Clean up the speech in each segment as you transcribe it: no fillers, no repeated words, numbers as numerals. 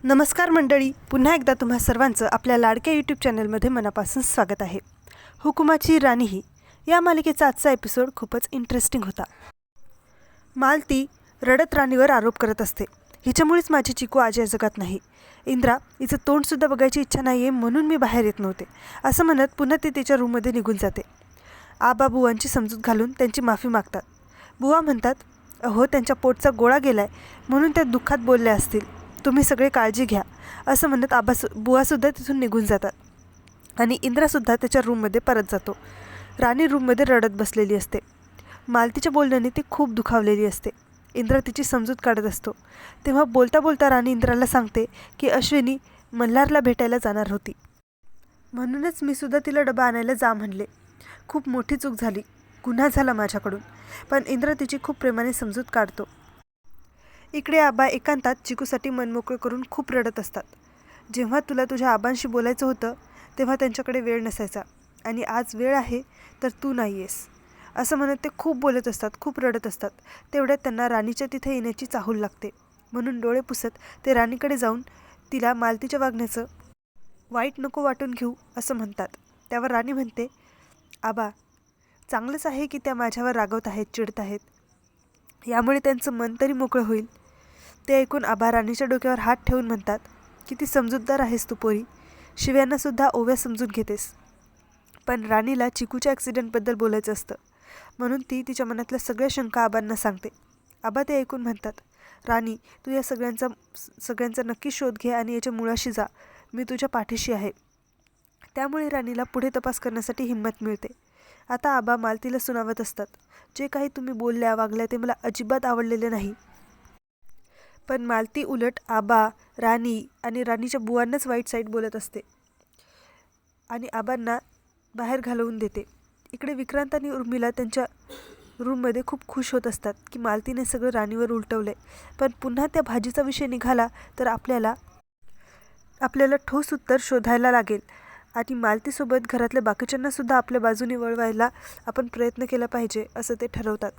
नमस्कार मंडळी, पुन्हा एकदा तुम्हा सर्वांचं आपल्या लाडक्या यूट्यूब चॅनलमध्ये मनापासून स्वागत आहे. हुकुमाची राणी ही या मालिकेचा आजचा एपिसोड खूपच इंटरेस्टिंग होता. मालती रडत राणीवर आरोप करत असते, हिच्यामुळेच माझी चिकू आज या जगात नाही. इंद्रा, हिचं तोंडसुद्धा बघायची इच्छा नाही आहे म्हणून मी बाहेर येत नव्हते, असं म्हणत पुन्हा ती तिच्या रूममध्ये निघून जाते. आबा बुवांची समजूत घालून त्यांची माफी मागतात. बुवा म्हणतात, अहो त्यांच्या पोटचा गोळा गेलाय म्हणून त्या दुःखात बोलले असतील, तुम्ही सगळे काळजी घ्या, असं म्हणत बुवासुद्धा तिथून निघून जातात आणि इंद्रासुद्धा त्याच्या रूममध्ये परत जातो. राणी रूममध्ये रडत बसलेली असते. मालतीच्या बोलण्याने ती खूप दुखावलेली असते. इंद्रा तिची समजूत काढत असतो. तेव्हा बोलता बोलता राणी इंद्राला सांगते की अश्विनी मल्हारला भेटायला जाणार होती, म्हणूनच मी सुद्धा तिला डबा आणायला जा म्हणले. खूप मोठी चूक झाली, गुन्हा झाला माझ्याकडून. पण इंद्रा तिची खूप प्रेमाने समजूत काढतो. इकडे आबा एकांतात चिकूसाठी मनमोकळं करून खूप रडत असतात. जेव्हा तुला तुझ्या आबांशी बोलायचं होतं तेव्हा त्यांच्याकडे वेळ नसायचा आणि आज वेळ आहे तर तू नाही आहेस, असं म्हणत ते खूप बोलत असतात, खूप रडत असतात. तेवढ्यात त्यांना राणीच्या तिथे येण्याची चाहूल लागते, म्हणून डोळे पुसत ते राणीकडे जाऊन तिला मालतीच्या वागण्याचं वाईट नको वाटून घेऊ असं म्हणतात. त्यावर राणी म्हणते, आबा चांगलंच आहे की त्या माझ्यावर रागवत आहेत, चिडत आहेत, यामुळे त्यांचं मन तरी मोकळं होईल. ते ऐकून आबा राणीच्या डोक्यावर हात ठेवून म्हणतात, किती समजूतदार आहेस तू पोरी, शिव्यांनासुद्धा ओव्या समजून घेतेस. पण राणीला चिकूच्या ॲक्सिडेंटबद्दल बोलायचं असतं, म्हणून ती तिच्या मनातल्या सगळ्या शंका आबांना सांगते. आबा ते ऐकून म्हणतात, राणी तू या सगळ्यांचा नक्की शोध घे आणि याच्या मुळाशी जा, मी तुझ्या पाठीशी आहे. त्यामुळे राणीला पुढे तपास करण्यासाठी हिंमत मिळते. आता आबा मालतीला सुनावत असतात, जे काही तुम्ही बोलल्या वागल्या ते मला अजिबात आवडलेले नाही. पण मालती उलट आबा, राणी आणि राणीच्या बुवांनाच वाईट साईड बोलत असते आणि आबांना बाहेर घालवून देते. इकडे विक्रांत आणि उर्मिला त्यांच्या रूममध्ये खूप खुश होत असतात की मालतीने सगळं राणीवर उलटवलंय. पण पुन्हा त्या भाजीचा विषय निघाला तर आपल्याला ठोस उत्तर शोधायला लागेल आणि मालतीसोबत घरातल्या बाकीच्यांनासुद्धा आपल्या बाजूने वळवायला आपण प्रयत्न केला पाहिजे असं ते ठरवतात.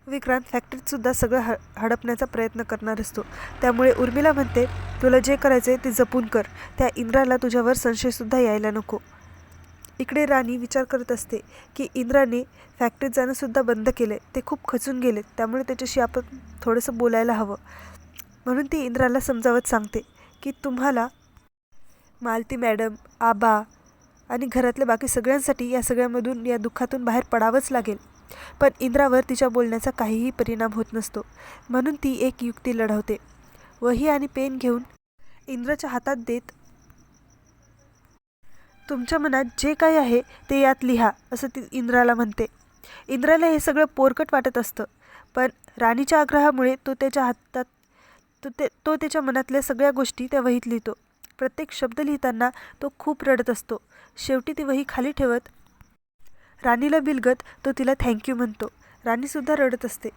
विक्रांत फॅक्टरीतसुद्धा सगळं हडपण्याचा प्रयत्न करणार असतो. त्यामुळे उर्मिला म्हणते, तुला जे करायचे ते जपून कर, त्या इंद्राला तुझ्यावर संशयसुद्धा यायला नको. इकडे राणी विचार करत असते की इंद्राने फॅक्टरीत जाणंसुद्धा बंद केलंय, ते खूप खचून गेलेत, त्यामुळे त्याच्याशी आपण थोडंसं बोलायला हवं. म्हणून ती इंद्राला समजावत सांगते की तुम्हाला मालती मॅडम, आबा आणि घरातल्या बाकी सगळ्यांसाठी या सगळ्यामधून, या दुःखातून बाहेर पडावंच लागेल. पण इंद्रावर तिच्या बोलण्याचा काहीही परिणाम होत नसतो, म्हणून ती एक युक्ती लढवते. वही आणि पेन घेऊन इंद्राच्या हातात देत, तुमच्या मनात जे काही आहे ते यात लिहा, असं ती इंद्राला म्हणते. इंद्राला हे सगळं पोरकट वाटत असतं, पण राणीच्या आग्रहामुळे तो त्याच्या मनातल्या सगळ्या गोष्टी त्या वहीत लिहितो. प्रत्येक शब्द लिहिताना तो खूप रडत असतो. शेवटी ती वही खाली ठेवत राणीला बिलगत तो तिला थँक्यू म्हणतो. राणीसुद्धा रडत असते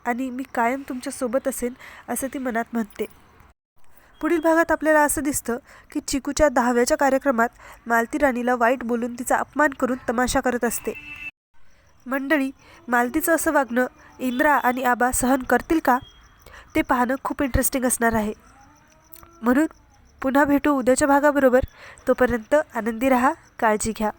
आणि मी कायम तुमच्यासोबत असेन असं ती मनात म्हणते. पुढील भागात आपल्याला असं दिसतं की चिकूच्या 10व्याच्या कार्यक्रमात मालती राणीला वाईट बोलून तिचा अपमान करून तमाशा करत असते. मंडळी, मालतीचं असं वागणं इंद्रा आणि आबा सहन करतील का, ते पाहणं खूप इंटरेस्टिंग असणार आहे. म्हणून पुन्हा भेटू उद्याच्या भागाबरोबर. तोपर्यंत आनंदी राहा, काळजी घ्या.